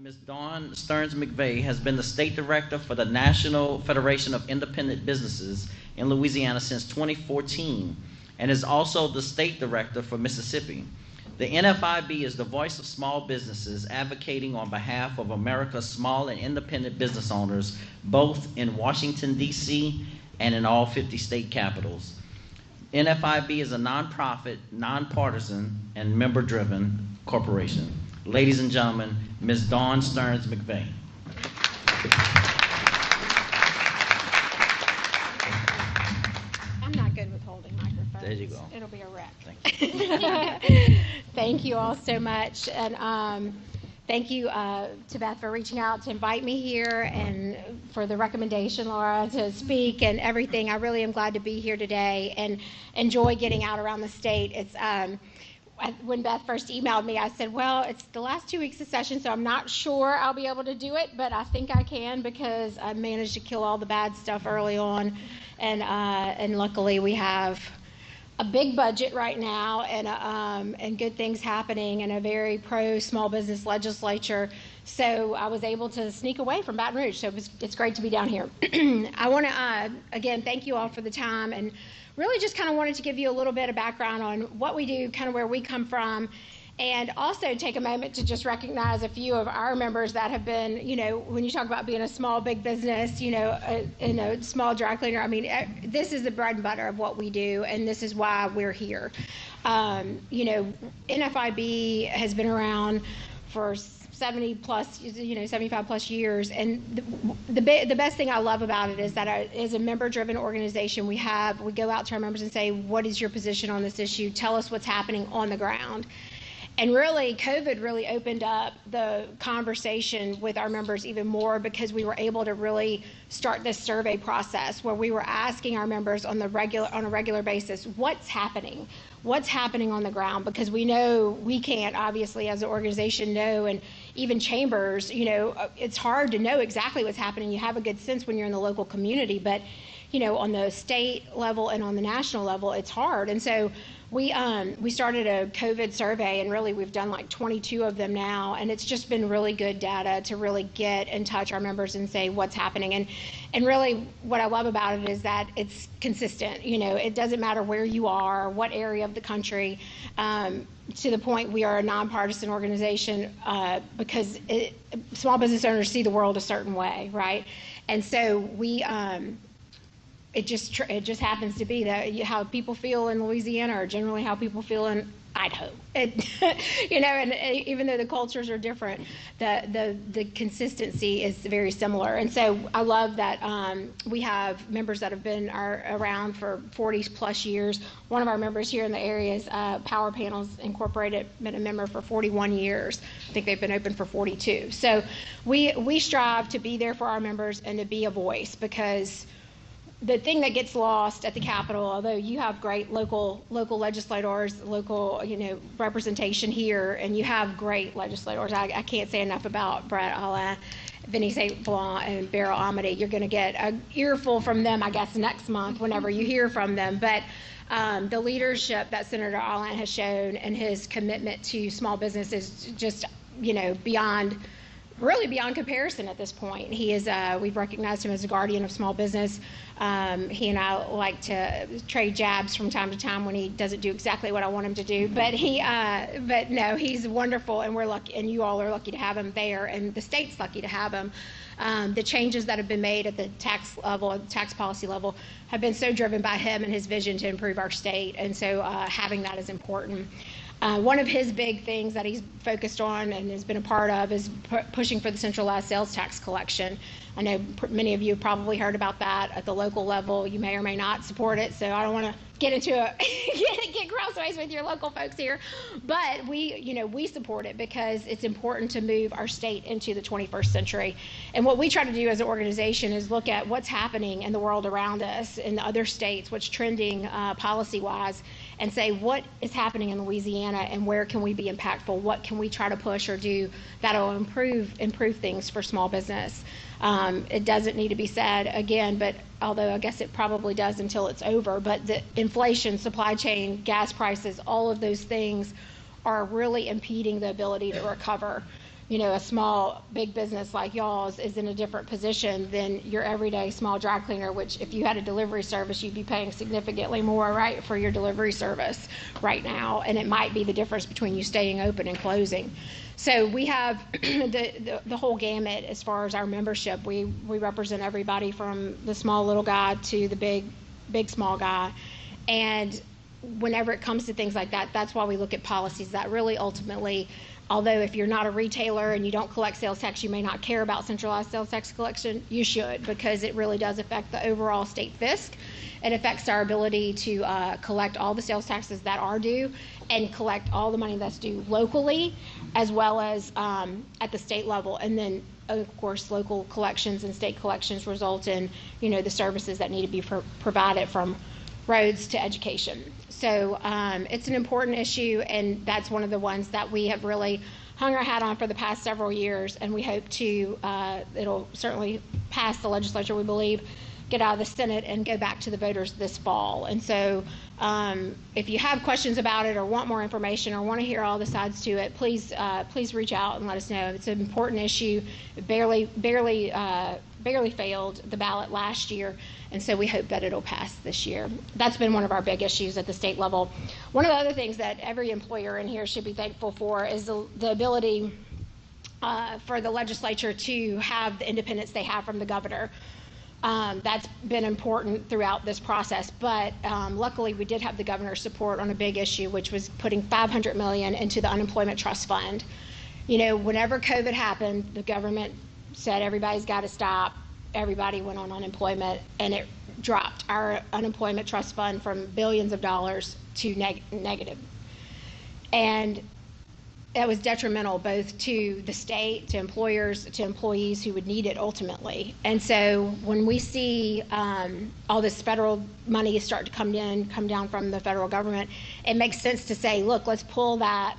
Ms. Dawn Starns Mcvea has been the state director for the National Federation of Independent Businesses in Louisiana since 2014 and is also the state director for Mississippi. The NFIB is the voice of small businesses advocating on behalf of America's small and independent business owners, both in Washington, D.C. and in all 50 state capitals. NFIB is a nonprofit, nonpartisan, and member-driven corporation. Ladies and gentlemen, Ms. Dawn Starns Mcvea. I'm not good with holding microphones. There you go. It'll be a wreck. Thank you. Thank you all so much. And thank you to Beth for reaching out to invite me here and for the recommendation, Laura, to speak and everything. I really am glad to be here today and enjoy getting out around the state. It's when Beth first emailed me, I said, well, it's the last 2 weeks of session, so I'm not sure I'll be able to do it, but I think I can because I managed to kill all the bad stuff early on. And luckily we have a big budget right now and good things happening and a very pro-small business legislature. So I was able to sneak away from Baton Rouge. So it's great to be down here. I want to, again, thank you all for the time and really just kind of wanted to give you a little bit of background on what we do, kind of where we come from, and also take a moment to just recognize a few of our members that have been, you know, when you talk about being a small, big business, you know, a small dry cleaner, I mean, this is the bread and butter of what we do, and this is why we're here. You know, NFIB has been around for 75 plus years, and the best thing I love about it is that it is a member-driven organization. We go out to our members and say, what is your position on this issue? Tell us what's happening on the ground. And really, COVID really opened up the conversation with our members even more because we were able to really start this survey process where we were asking our members on a regular basis, what's happening on the ground, because we know we can't obviously as an organization know, and even chambers, you know, it's hard to know exactly what's happening. You have a good sense when you're in the local community, but you know, on the state level and on the national level, it's hard. And so we started a COVID survey, and really we've done like 22 of them now, and it's just been really good data to really get and touch our members and say what's happening. And really what I love about it is that it's consistent. You know, it doesn't matter where you are, what area of the country, to the point we are a nonpartisan organization because small business owners see the world a certain way, right? And so we it just happens to be that how people feel in Louisiana are generally how people feel in Idaho. You know, and even though the cultures are different, the consistency is very similar. And so I love that we have members that have been around for 40 plus years. One of our members here in the area is Power Panels Incorporated, been a member for 41 years. I think they've been open for 42. So we strive to be there for our members and to be a voice, because the thing that gets lost at the Capitol, although you have great local legislators, local, you know, representation here, and you have great legislators. I can't say enough about Brett Alain, Vinnie St. Blanc, and Beryl Amity. You're going to get an earful from them, I guess, next month whenever you hear from them. But the leadership that Senator Alain has shown and his commitment to small business is just, you know, really beyond comparison at this point. He is, we've recognized him as a guardian of small business. He and I like to trade jabs from time to time when he doesn't do exactly what I want him to do. But but no, he's wonderful, and we're lucky, and you all are lucky to have him there, and the state's lucky to have him. The changes that have been made at the tax level, tax policy level, have been so driven by him and his vision to improve our state, and so having that is important. One of his big things that he's focused on and has been a part of is pushing for the centralized sales tax collection. I know many of you have probably heard about that at the local level. You may or may not support it, so I don't want to get into get crossways with your local folks here. But we support it because it's important to move our state into the 21st century. And what we try to do as an organization is look at what's happening in the world around us, in the other states, what's trending policy-wise, and say what is happening in Louisiana and where can we be impactful, what can we try to push or do that'll improve things for small business. It doesn't need to be said again, but although I guess it probably does until it's over, but the inflation, supply chain, gas prices, all of those things are really impeding the ability to recover a small, big business like y'all's is in a different position than your everyday small dry cleaner, which if you had a delivery service, you'd be paying significantly more, right, for your delivery service right now. And it might be the difference between you staying open and closing. So we have the whole gamut as far as our membership. We represent everybody from the small little guy to the big small guy. And whenever it comes to things like that, that's why we look at policies that really ultimately, although if you're not a retailer and you don't collect sales tax, you may not care about centralized sales tax collection, you should, because it really does affect the overall state fisc. It affects our ability to collect all the sales taxes that are due and collect all the money that's due locally as well as at the state level. And then, of course, local collections and state collections result in, the services that need to be provided from roads to education. So it's an important issue, and that's one of the ones that we have really hung our hat on for the past several years, and we hope to, it'll certainly pass the legislature, we believe, get out of the Senate and go back to the voters this fall. And so if you have questions about it or want more information or want to hear all the sides to it, please reach out and let us know. It's an important issue. It barely failed the ballot last year, and so we hope that it'll pass this year. That's been one of our big issues at the state level. One of the other things that every employer in here should be thankful for is the ability for the legislature to have the independence they have from the governor. That's been important throughout this process, but luckily we did have the governor's support on a big issue, which was putting $500 million into the unemployment trust fund. Whenever COVID happened, the government said everybody's got to stop. Everybody went on unemployment, and it dropped our unemployment trust fund from billions of dollars to negative. And that was detrimental both to the state, to employers, to employees who would need it ultimately. And so when we see all this federal money start to come down from the federal government, it makes sense to say, look, let's pull that,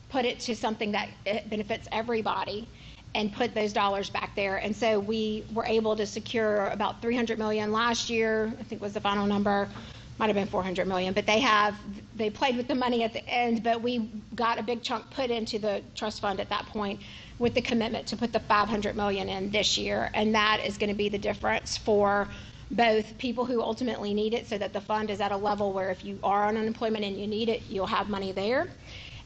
put it to something that benefits everybody, and put those dollars back there. And so we were able to secure about $300 million last year, I think was the final number. Might have been $400 million, but they played with the money at the end, but we got a big chunk put into the trust fund at that point with the commitment to put the $500 million in this year. And that is going to be the difference for both people who ultimately need it, so that the fund is at a level where if you are on unemployment and you need it, you'll have money there.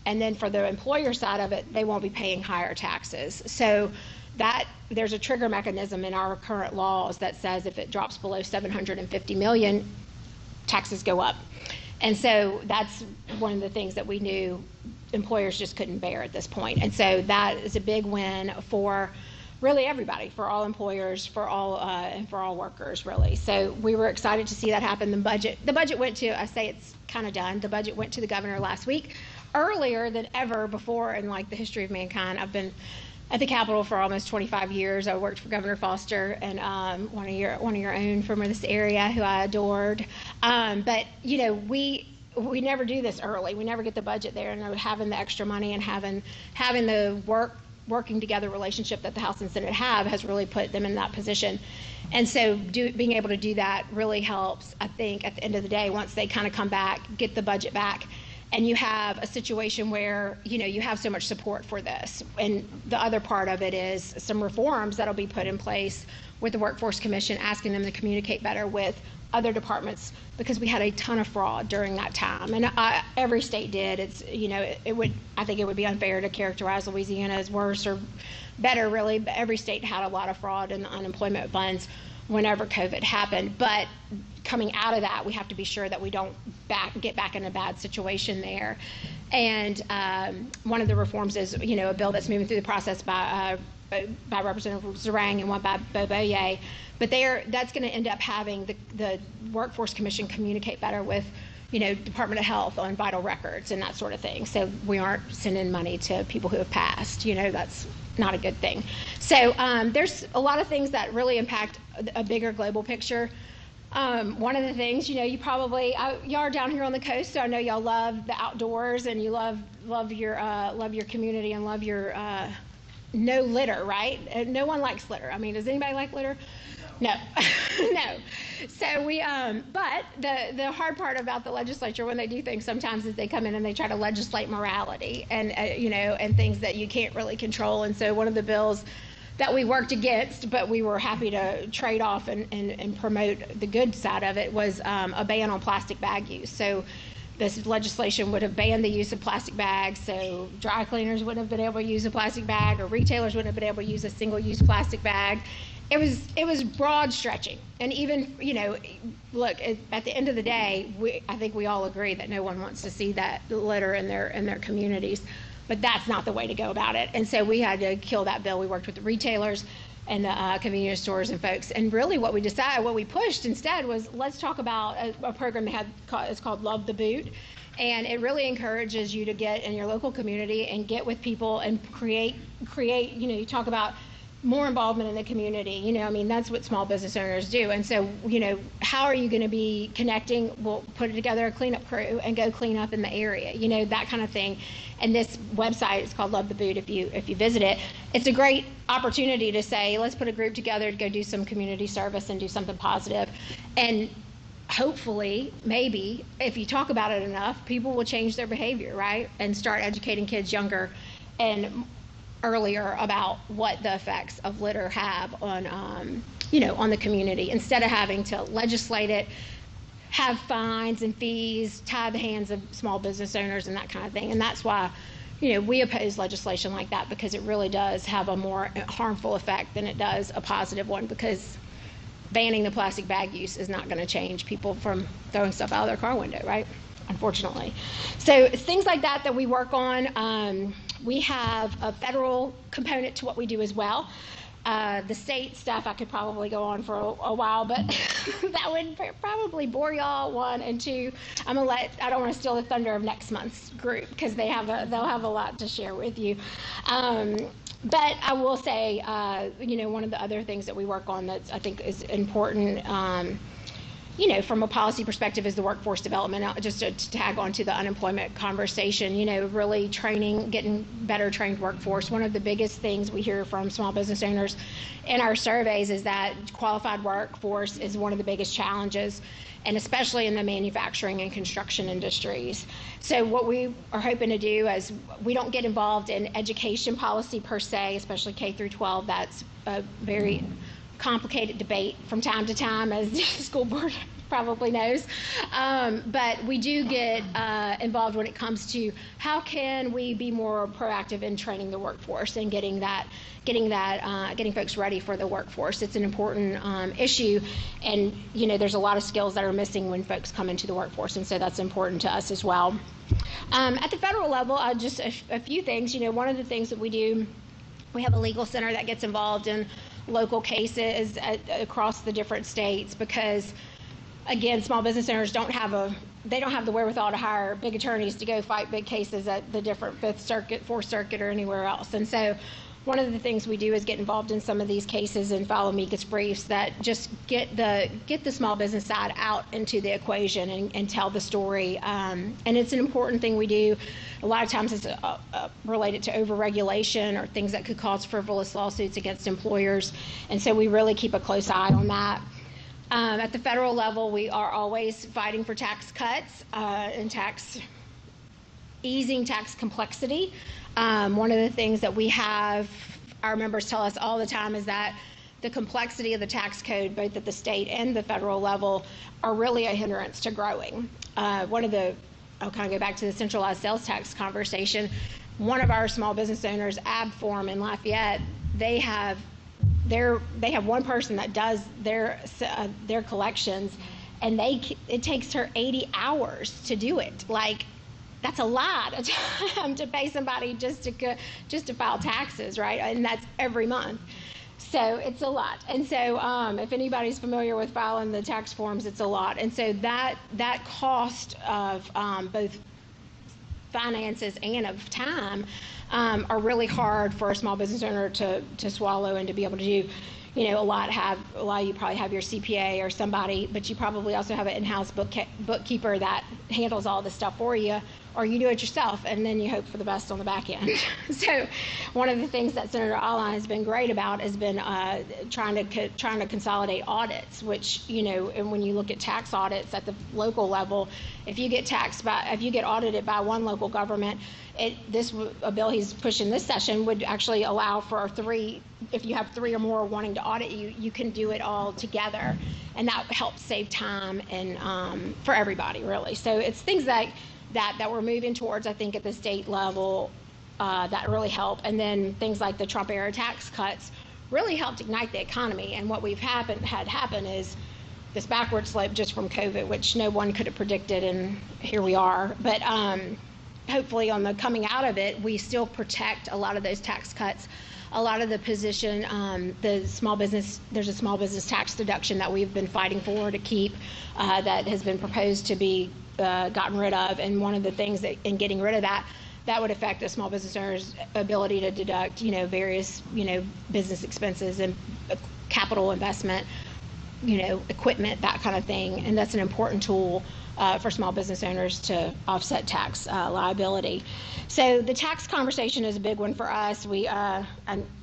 And then for the employer side of it, they won't be paying higher taxes. So that there's a trigger mechanism in our current laws that says if it drops below $750 million, taxes go up. And so that's one of the things that we knew employers just couldn't bear at this point. And so that is a big win for really everybody, for all employers, for all workers, really. So we were excited to see that happen. The budget went to, I say it's kind of done, the budget went to the governor last week, earlier than ever before in like the history of mankind. I've been at the Capitol for almost 25 years. I worked for Governor Foster and one of your own from this area who I adored. But we never do this early. We never get the budget there, and having the extra money and having the working together relationship that the House and Senate have has really put them in that position. And so being able to do that really helps, I think, at the end of the day, once they kind of come back, get the budget back, and you have a situation where, you have so much support for this. And the other part of it is some reforms that'll be put in place with the Workforce Commission, asking them to communicate better with other departments, because we had a ton of fraud during that time. And every state did. I think it would be unfair to characterize Louisiana as worse or better, really. But every state had a lot of fraud in the unemployment funds whenever COVID happened. But coming out of that, we have to be sure that we don't get back in a bad situation there. And one of the reforms is, a bill that's moving through the process by Representative Zarang and one by Bo Boye. But that's going to end up having the Workforce Commission communicate better with, Department of Health on vital records and that sort of thing. So we aren't sending money to people who have passed. That's not a good thing. So there's a lot of things that really impact a bigger global picture. One of the things, you probably, y'all are down here on the coast, so I know y'all love the outdoors and you love your community and love your no litter, right? No one likes litter. I mean, does anybody like litter? No, no. So we, but the hard part about the legislature when they do things sometimes is they come in and they try to legislate morality and, and things that you can't really control. And so one of the bills that we worked against, but we were happy to trade off and promote the good side of it, was a ban on plastic bag use. So this legislation would have banned the use of plastic bags, so dry cleaners wouldn't have been able to use a plastic bag, or retailers wouldn't have been able to use a single-use plastic bag. It was broad stretching, and even look, at the end of the day, I think we all agree that no one wants to see that litter in their communities, but that's not the way to go about it. And so we had to kill that bill. We worked with the retailers and the convenience stores and folks, and really what we pushed instead was, let's talk about a program it's called Love the Boot, and it really encourages you to get in your local community and get with people and create you talk about more involvement in the community. That's what small business owners do. And so, how are you going to be connecting? We'll put together a cleanup crew and go clean up in the area, that kind of thing. And this website is called Love the Boot. If you visit it, it's a great opportunity to say, let's put a group together to go do some community service and do something positive. And hopefully, maybe, if you talk about it enough, people will change their behavior, right? And start educating kids younger and earlier about what the effects of litter have on, on the community, instead of having to legislate it, have fines and fees, tie the hands of small business owners and that kind of thing. And that's why, we oppose legislation like that, because it really does have a more harmful effect than it does a positive one, because banning the plastic bag use is not going to change people from throwing stuff out of their car window, right? Unfortunately. So it's things like that we work on. We have a federal component to what we do as well. The state stuff, I could probably go on for a while, but that would probably bore y'all, one, and two, I don't want to steal the thunder of next month's group, because they'll have a lot to share with you. But I will say, one of the other things that we work on that I think is important, from a policy perspective, is the workforce development. Just to tag on to the unemployment conversation, really training, getting better trained workforce. One of the biggest things we hear from small business owners in our surveys is that qualified workforce is one of the biggest challenges, and especially in the manufacturing and construction industries. So what we are hoping to do is, we don't get involved in education policy per se, especially K through 12. That's a very complicated debate from time to time, as the school board probably knows. But we do get involved when it comes to how can we be more proactive in training the workforce and getting folks ready for the workforce. It's an important issue, and there's a lot of skills that are missing when folks come into the workforce, and so that's important to us as well. At the federal level, just a few things. One of the things that we do, we have a legal center that gets involved in local cases across the different states, because again, small business owners don't have the wherewithal to hire big attorneys to go fight big cases at the different Fifth Circuit, Fourth Circuit, or anywhere else. And so one of the things we do is get involved in some of these cases and file amicus briefs that just get the small business side out into the equation and tell the story. And it's an important thing we do. A lot of times it's related to overregulation or things that could cause frivolous lawsuits against employers. And so we really keep a close eye on that. At the federal level, we are always fighting for tax cuts and easing tax complexity. One of the things that we have, our members tell us all the time, is that the complexity of the tax code, both at the state and the federal level, are really a hindrance to growing. I'll kind of go back to the centralized sales tax conversation. One of our small business owners, Abform in Lafayette, they have one person that does their collections, and it takes her 80 hours to do it. Like, that's a lot of time to pay somebody just to file taxes, right? And that's every month. So it's a lot. And so if anybody's familiar with filing the tax forms, it's a lot. And so that cost of both finances and of time are really hard for a small business owner to swallow and to be able to do. A lot of you probably have your CPA or somebody, but you probably also have an in-house bookkeeper that handles all this stuff for you. or you do it yourself, and then you hope for the best on the back end. So one of the things that Senator Allen has been great about has been trying to consolidate audits, which, and when you look at tax audits at the local level, if you get audited by one local government, a bill he's pushing this session would actually allow for if you have 3 or more wanting to audit you can do it all together, and that helps save time and for everybody, really. So it's things like that we're moving towards, I think, at the state level that really help. And then things like the Trump era tax cuts really helped ignite the economy. And what we've had happen is this backward slope just from COVID, which no one could have predicted, and here we are. But hopefully on the coming out of it, we still protect a lot of those tax cuts. A lot of the position, there's a small business tax deduction that we've been fighting for to keep that has been proposed to be gotten rid of. And one of the things that in getting rid of that would affect a small business owner's ability to deduct, various, business expenses and capital investment, equipment, that kind of thing. And that's an important tool for small business owners to offset tax liability. So the tax conversation is a big one for us. I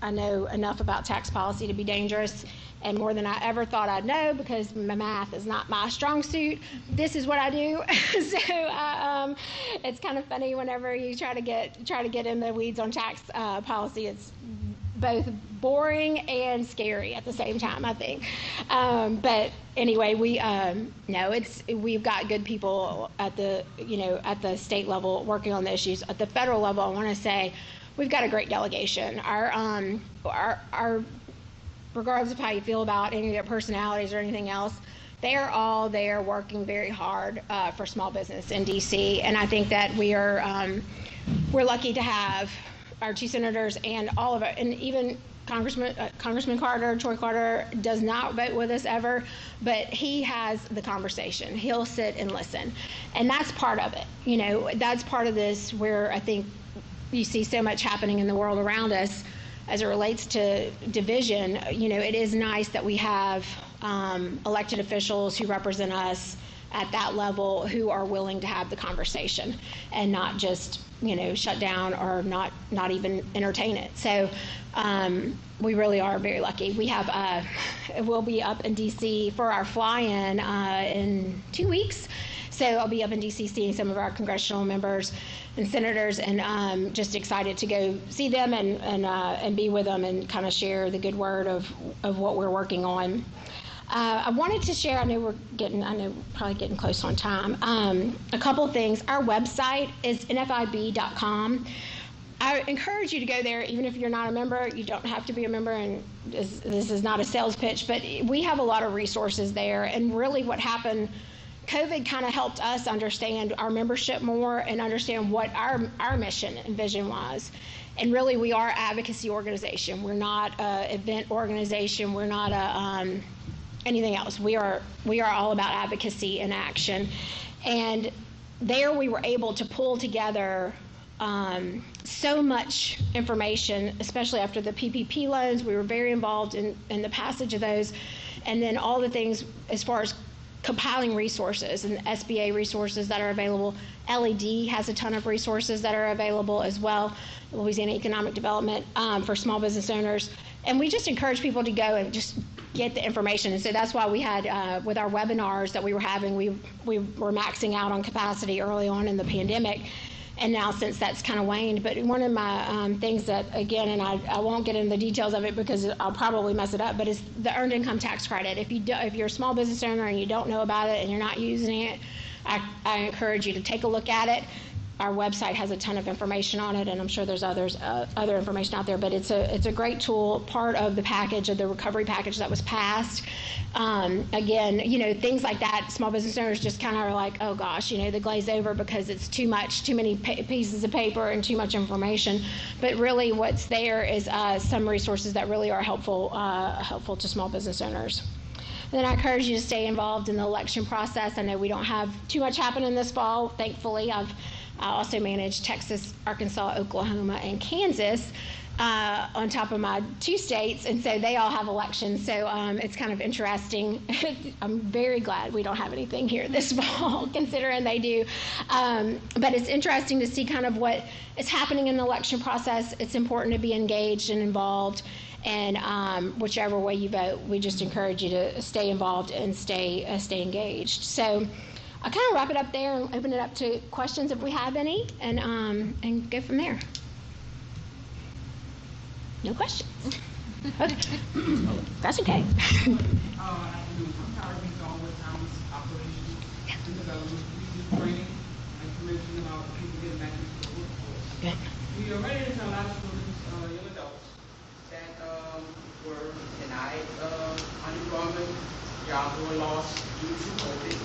know enough about tax policy to be dangerous, and more than I ever thought I'd know, because my math is not my strong suit. This is what I do. So it's kind of funny whenever you try to get in the weeds on tax policy. It's both boring and scary at the same time, I think. But anyway, we've got good people at the state level working on the issues. At the federal level, I want to say we've got a great delegation. Our regardless of how you feel about any of their personalities or anything else, they are all there working very hard for small business in DC. And I think that we're lucky to have our 2 senators and all of it, and even Congressman Carter, Troy Carter, does not vote with us ever, but he has the conversation. He'll sit and listen, and that's part of it. That's part of this, where I think you see so much happening in the world around us as it relates to division. It is nice that we have elected officials who represent us at that level, who are willing to have the conversation and not just shut down or not even entertain it. So we really are very lucky. We'll be up in DC for our in 2 weeks. So I'll be up in DC seeing some of our congressional members and senators, and just excited to go see them and be with them and kind of share the good word of what we're working on. I wanted to share, I know probably getting close on time, a couple of things. Our website is nfib.com. I encourage you to go there, even if you're not a member. You don't have to be a member, and this is not a sales pitch, but we have a lot of resources there. And really what happened, COVID kind of helped us understand our membership more and understand what our mission and vision was. And really, we are an advocacy organization. We're not an event organization. We're not anything else. We are all about advocacy and action. And there we were able to pull together so much information, especially after the PPP loans. We were very involved in the passage of those, and then all the things as far as compiling resources and SBA resources that are available. LED has a ton of resources that are available as well, Louisiana Economic Development, for small business owners. And we just encourage people to go and just get the information. And so that's why we had, with our webinars that we were having, we were maxing out on capacity early on in the pandemic. And now since that's kind of waned, but one of my things that, again, and I won't get into the details of it because I'll probably mess it up, but it's the earned income tax credit. If you're a small business owner and you don't know about it and you're not using it, I encourage you to take a look at it. Our website has a ton of information on it, and I'm sure there's other information out there, but it's a great tool, part of the package, of the recovery package that was passed. Again, things like that, small business owners just kind of are like, oh gosh, they glaze over because it's too many pieces of paper and too much information. But really what's there is some resources that really are helpful to small business owners. And then I encourage you to stay involved in the election process. I know we don't have too much happening this fall, thankfully. I also manage Texas, Arkansas, Oklahoma, and Kansas. on top of my 2 states, and so they all have elections. So it's kind of interesting. I'm very glad we don't have anything here this fall, considering they do. But it's interesting to see kind of what is happening in the election process. It's important to be engaged and involved. And whichever way you vote, we just encourage you to stay involved and stay engaged. So I'll kind of wrap it up there and open it up to questions if we have any, and go from there. No questions? Okay. That's okay. I'm tired of being on with Thomas operations and development. We do training, like you mentioned about people getting back into the workforce. Good. We are ready to tell a lot of students, young adults, that were denied unemployment, jobs were lost due to COVID.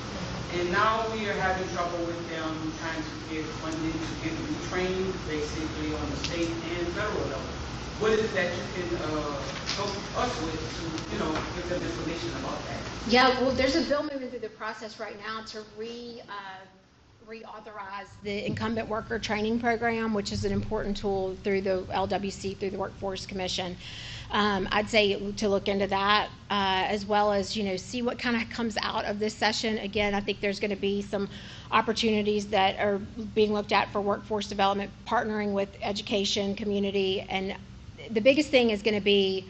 And now we are having trouble with them trying to get funding to get retrained, basically on the state and federal level. What is it that you can help us with to, give them information about that? Yeah, well, there's a bill moving through the process right now to reauthorize the Incumbent Worker Training Program, which is an important tool through the LWC, through the Workforce Commission. I'd say to look into that, as well as, see what kind of comes out of this session. Again, I think there's going to be some opportunities that are being looked at for workforce development, partnering with education, community, and the biggest thing is going to be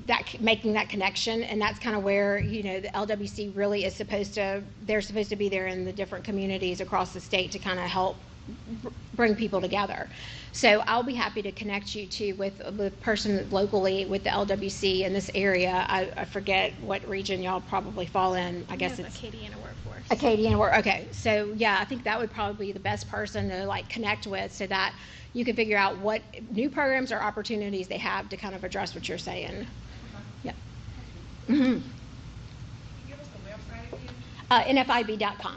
that making that connection, and that's kind of where the LWC really is they're supposed to be there in the different communities across the state to kind of help bring people together. So I'll be happy to connect you with the person locally with the LWC in this area. I forget what region y'all probably fall in. I guess it's Acadiana Workforce. Acadiana Work. Okay, so yeah, I think that would probably be the best person to connect with, so that you can figure out what new programs or opportunities they have to kind of address what you're saying. Yep. Mm-hmm. Can you give us the website again? NFIB.com.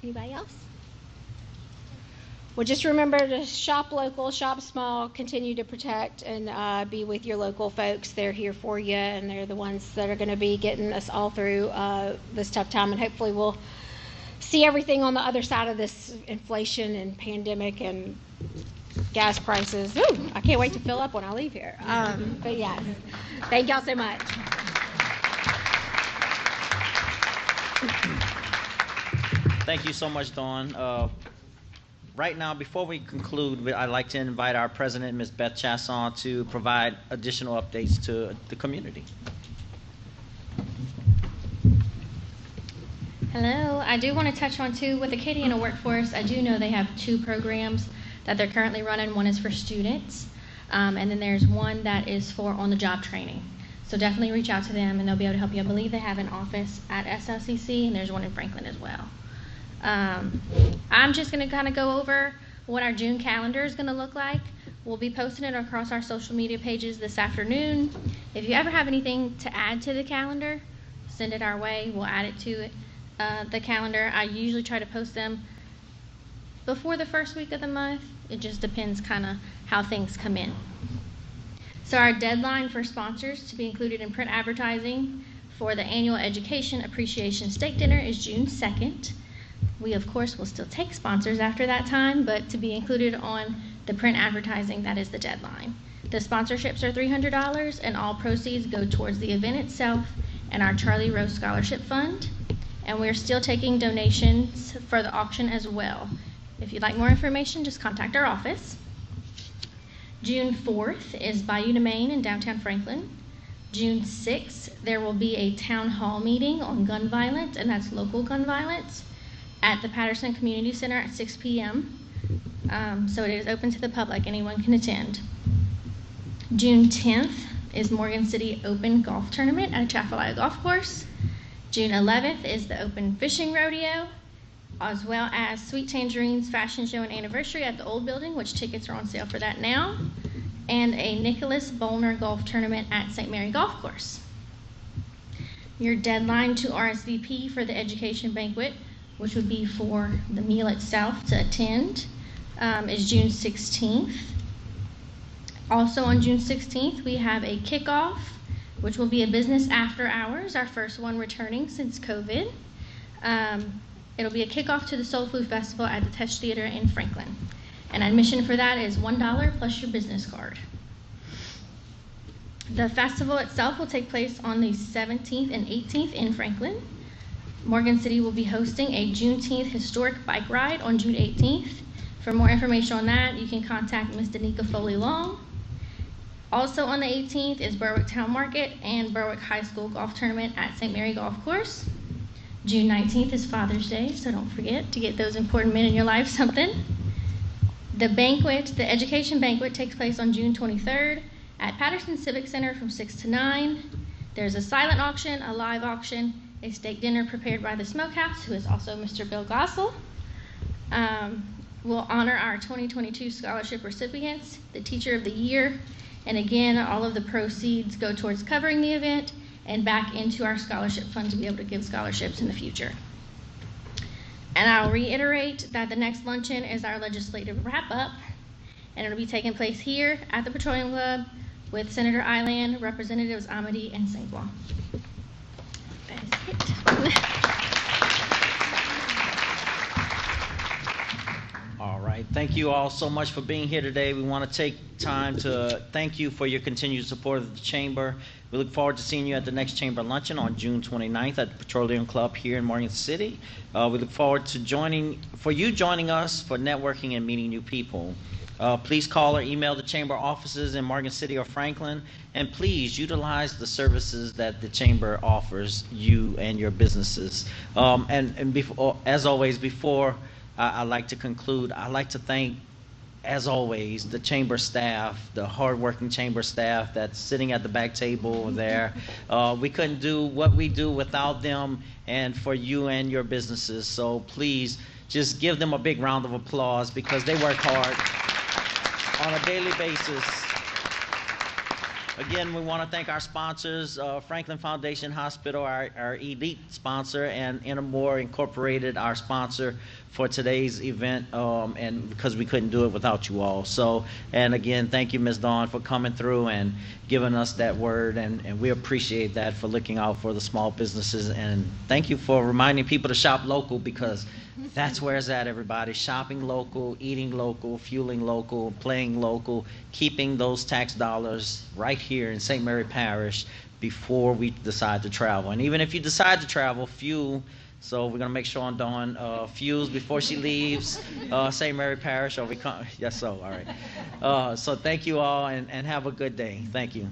Anybody else? Well, just remember to shop local, shop small, continue to protect and be with your local folks. They're here for you, and they're the ones that are going to be getting us all through this tough time. And hopefully we'll see everything on the other side of this inflation and pandemic and gas prices. Ooh, I can't wait to fill up when I leave here. But yes, thank y'all so much. Thank you so much, Dawn. Right now, before we conclude, I'd like to invite our president, Ms. Beth Chasson, to provide additional updates to the community. Hello. I do want to touch on, too, with Acadiana Workforce, I do know they have 2 programs that they're currently running. One is for students, and then there's one that is for on-the-job training. So definitely reach out to them, and they'll be able to help you. I believe they have an office at SLCC, and there's one in Franklin as well. I'm just going to kind of go over what our June calendar is going to look like. We'll be posting it across our social media pages this afternoon. If you ever have anything to add to the calendar, send it our way. We'll add it to the calendar. I usually try to post them before the first week of the month. It just depends kind of how things come in. So our deadline for sponsors to be included in print advertising for the annual Education Appreciation Steak Dinner is June 2nd. We, of course, will still take sponsors after that time, but to be included on the print advertising, that is the deadline. The sponsorships are $300, and all proceeds go towards the event itself and our Charlie Rose Scholarship Fund. And we're still taking donations for the auction as well. If you'd like more information, just contact our office. June 4th is Bayou Domain in downtown Franklin. June 6th, there will be a town hall meeting on gun violence, and that's local gun violence, at the Patterson Community Center at 6 p.m. So it is open to the public. Anyone can attend. June 10th is Morgan City Open Golf Tournament at Atchafalaya Golf Course. June 11th is the Open Fishing Rodeo, as well as Sweet Tangerine's Fashion Show and Anniversary at the Old Building, which tickets are on sale for that now, and a Nicholas Bollner Golf Tournament at St. Mary Golf Course. Your deadline to RSVP for the Education Banquet, which would be for the meal itself to attend, is June 16th. Also on June 16th, we have a kickoff, which will be a business after hours, our first one returning since COVID. It'll be a kickoff to the Soul Food Festival at the Tesh Theater in Franklin. And admission for that is $1 plus your business card. The festival itself will take place on the 17th and 18th in Franklin. Morgan City will be hosting a Juneteenth historic bike ride on June 18th. For more information on that, you can contact Ms. Danica Foley Long. Also on the 18th is Berwick Town Market and Berwick High School Golf Tournament at St. Mary Golf Course. June 19th is Father's Day, so don't forget to get those important men in your life something. The banquet, the education banquet, takes place on June 23rd at Patterson Civic Center from 6 to 9. There's a silent auction, a live auction, a steak dinner prepared by the Smokehouse, who is also Mr. Bill Gossel. We'll honor our 2022 scholarship recipients, the Teacher of the Year, and again, all of the proceeds go towards covering the event and back into our scholarship fund to be able to give scholarships in the future. And I'll reiterate that the next luncheon is our legislative wrap-up, and it'll be taking place here at the Petroleum Club with Senator Eiland, Representatives Amity, and St. Blanc. That is it. All right. Thank you all so much for being here today. We want to take time to thank you for your continued support of the Chamber. We look forward to seeing you at the next Chamber Luncheon on June 29th at the Petroleum Club here in Morgan City. We look forward to joining us for networking and meeting new people. Please call or email the Chamber offices in Morgan City or Franklin, and please utilize the services that the Chamber offers you and your businesses. As always, before I like to conclude, I'd like to thank, as always, the Chamber staff, the hardworking Chamber staff that's sitting at the back table there. We couldn't do what we do without them and for you and your businesses. So please just give them a big round of applause because they work hard on a daily basis. Again, we want to thank our sponsors, Franklin Foundation Hospital, our elite sponsor, and Intermore Incorporated, our sponsor for today's event, and because we couldn't do it without you all. So, and again, thank you, Ms. Dawn, for coming through and giving us that word, and we appreciate that for looking out for the small businesses, and thank you for reminding people to shop local, because that's where it's at, everybody. Shopping local, eating local, fueling local, playing local, keeping those tax dollars right here in St. Mary Parish before we decide to travel. And even if you decide to travel, fuel. So we're going to make sure on Dawn fuels before she leaves St. Mary Parish. Yes, so, all right. So thank you all, and have a good day. Thank you.